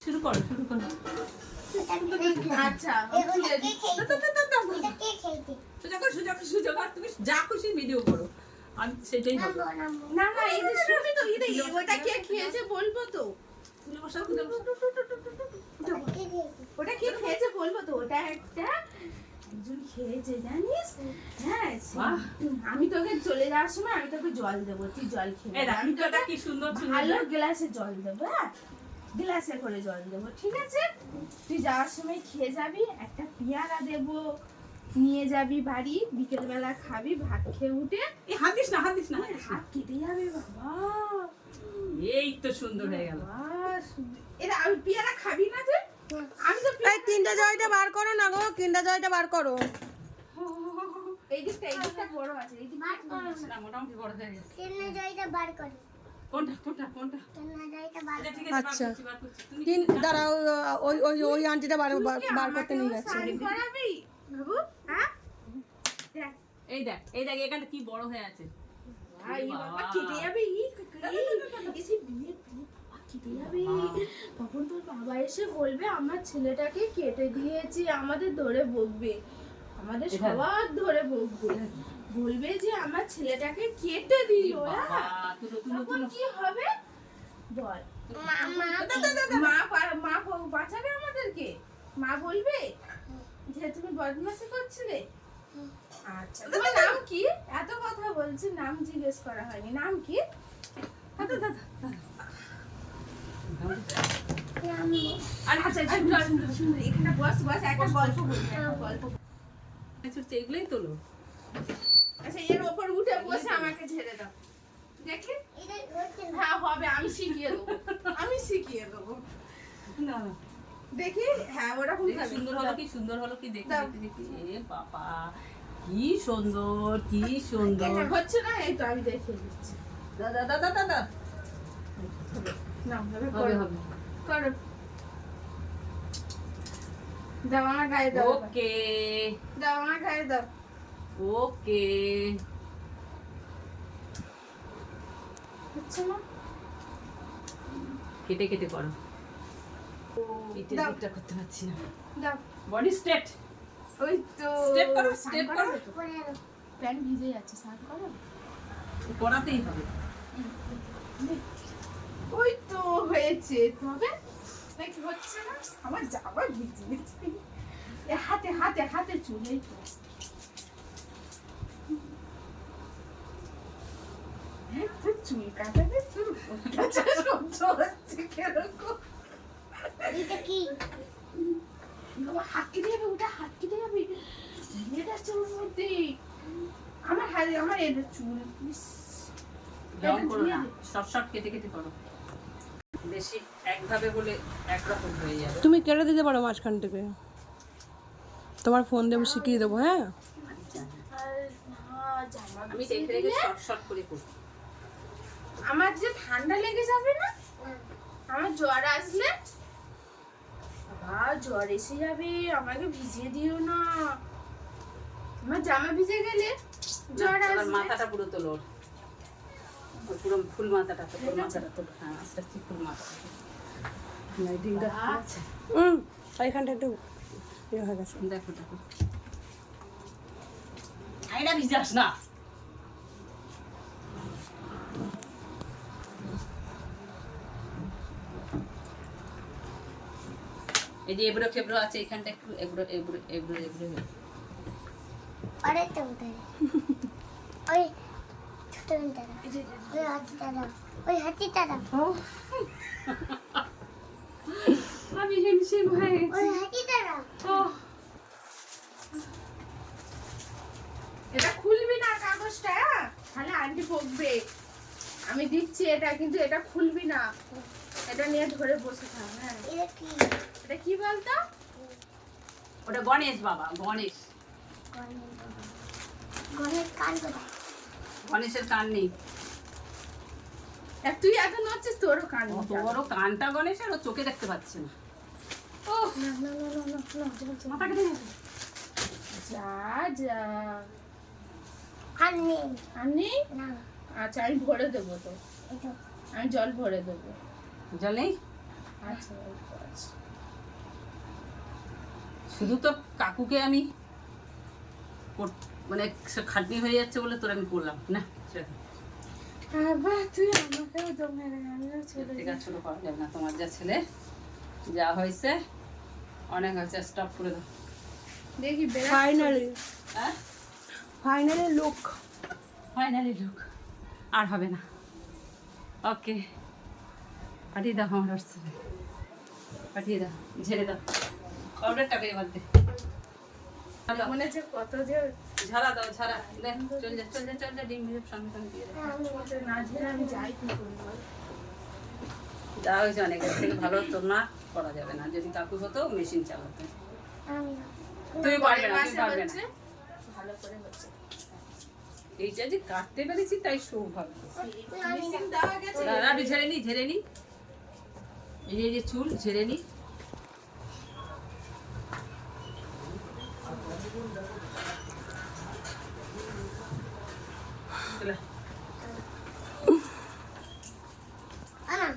শুরু করো আচ্ছা সুযোগ তুমি যা খুশি ভিডিও করো, আমি সেটাই হবে। না না এই যে শুনি তো ওটা কে খেয়েছে বলবো তো, ওটা কে খেয়েছে বলবো তো, ওটা একটা একজন খেয়েছে জানিস। হ্যাঁ আমি তোকে চলে যাওয়ার সময় আমি তোকে জল দেবো, তুই জল খেয়ে আমি তোকে কি সুন্দর ভালো গ্লাসে জল দেবো, হ্যাঁ গ্লাসে করে জল দেবো, ঠিক আছে? তুই যাওয়ার সময় খেয়ে যাবি, একটা পেয়ারা দেবো, নিয়ে যাবি বাড়ি, বিকেলবেলা খাবি, ভাত খেয়ে উঠে। হাত দিস না হাত কেটে যাবে বাবা। এই তো সুন্দর হয়ে গেল। এরা পেয়ারা খাবি না তুই? আমি তো এই কিন্ডার জয়টা বার করো না গো, কিন্ডার জয়টা বার করো। এই দিকটা বড় আছে, এই দিকটা না মোটামুটি বড় হয়ে গেছে। কিন্ডার জয়টা বার করো। কোনটা কিন্ডার জয়টা বার আচ্ছা ঠিক আছে, আচ্ছা। বার করছি। তুমি দাঁড়াও, ওই আন্টিটা বার করতে নিয়ে যাচ্ছে। শাড়ি পরাবি বাবু? হ্যাঁ এই দেখ এখানটা কি বড় হয়ে আছে। ভাই বাবা কেটে যাবে, এসে বিয়ে বাবা কেটে যাবে। তখন তোর বাবা এসে বলবে আমার ছেলেটাকে কেটে দিয়েছি, আমাদের ধরে বকবে, আমাদের সবার ধরে বকবে, বলবে যে আমার ছেলেটাকে কেটে দিল। তখন কি হবে বল? মা বাঁচাবে আমাদেরকে? মা বলবে যে তুমি বদমাশি করছিলে? আচ্ছা তোমার নাম কি? এত কথা বলছি, নাম জিজ্ঞেস করা হয়নি, নাম কি? আর আচ্ছা সুন্দর এখানে বস একটা গল্প বলবি, গল্প। এগুলোই তোলো। আচ্ছা এর ওপর উঠে বসে আমাকে ঝেড়ে দাও, দেখি। হ্যাঁ হবে, আমি শিখিয়ে দেবো না দেখি। হ্যাঁ ওরকম সুন্দর হলো কি দেখি এ বাবা কি সুন্দর হচ্ছে না? এই তো আমি দেখে দিচ্ছি। দাদা না হবে করো, দাও আমার গায়ে দাও, ওকে দাও আমার গায়ে দাও। ওকে হচ্ছে না? কেটে করো। এটা করতে পারছি না। দাও বডি স্ট্রেট। ওই তো স্টেপ করো প্যান্ট ভিজে যাচ্ছে, সার্ভ করো। করাতেই হবে। ওই তো হয়েছে, তবে নাকি হচ্ছে না? আমার জামা ভিজে গেছে, হাতে চুলে তো। চুল কাটাবে, চুল সহ্য হচ্ছে কিরকম। এটা কি? বাবা হাত কেটে যাবে, ওটা হাত কেটে যাবে, এটা চুল মধ্যে আমার এটা চুল। লং করো না, শর্ট কেটে করো। বেশি একভাবে বলে একরকম হয়ে যাবে। তুমি কেটে দিতে পারো মাঝখান থেকে, তোমার ফোন দিয়ে আমি শিখিয়ে দেবো। হ্যাঁ আমি দেখে শর্ট করে করব। আমার যে ঠান্ডা লেগে যাবে না, আমার জ্বর আসলে, বাবা জ্বর এসে যাবে, আমাকে ভিজিয়ে দিও না। আমার জামা ভিজে গেলে জ্বর আসবে। মাথাটা পুরো তোলো, পুরো ফুল মাথাটা তো, ফুল মাথাটা তো। হ্যাঁ আস্তে আস্তে ফুল মাথাটা। লাইটিংটা আচ্ছা এইখানটা একটু ইয়ে হয়ে গেছে। দেখো আইডা ভিজাস না। এই যে এবড়ো খেবড়ো আছে এখানটা, একটু এবড়ো আরে তো উঠে ওই ছোট দাদা, ওই হাতিটা দাও, আমি হিমশিম হয়ে গেছি। ওই হাতিটা দাও। এটা খুলবি না কাগজটা, তাহলে আন্টি বকবে। আমি দিচ্ছি এটা, কিন্তু এটা খুলবি না, এটা নিয়ে ধরে বসে থাক। হ্যাঁ এটা কি? এটা কি বলতো? ওটা গণেশ বাবা, গণেশ। গণেশ কান কোথায়? গণেশের কান নেই। তুই এত নড়ছিস, তোরও কান নেই। অত বড় কানটা গণেশের, ও চোখে দেখতে পাচ্ছে না। ও না মাথা কেটে যাবে। যা আর নেই আর নেই? না, আচ্ছা আমি ভরে দেবো তো, এটা আমি জল ভরে দেবো। জল নেই? আচ্ছা অল্প আছে। শুধু তো কাকুকে আমি মানে সে খাটনি হয়ে যাচ্ছে বলে তোর আমি করলাম না সেটা আবার তুই আমাকেও তো মেরে আমিও চলে ঠিক আছে, ছোট করা যাবে না। তোমার যা ছেলে যা হয়েছে অনেক হয়েছে, স্টপ করে দাও। দেখি বেড়া ফাইনালি হ্যাঁ ফাইনালি লুক। ফাইনালি লুক আর হবে না। ওকে পাঠিয়ে দাও আমার হোয়াটসঅ্যাপে, পাঠিয়ে দাও, ঝেড়ে দাও পাউডারটা বের মধ্যে মনে হচ্ছে কত যে ঝাড়া দাও, ঝাড়া দেখ, চল যা চল যা চল যা, ডিম ভিজে সঙ্গে সঙ্গে দিয়ে দাও। আমি বলতে না ঝেড়ে আমি যাই কি করি বল? যা হয়েছে অনেক, এর থেকে ভালো তোর না করা যাবে না। যদি কাকু হতো মেশিন চালাতো, আমি তুমি পারবে না, তুমি মাসে পারবে না। হচ্ছে, ভালো করে হচ্ছে। এইটা যে কাটতে পেরেছি তাই সৌভাগ্য। ফিনিশিং দেওয়া গেছে। দাঁড়া, আমি ঝেড়ে নি, ঝেড়ে নি, এই যে চুল ঝেড়ে নি। চলে। আনা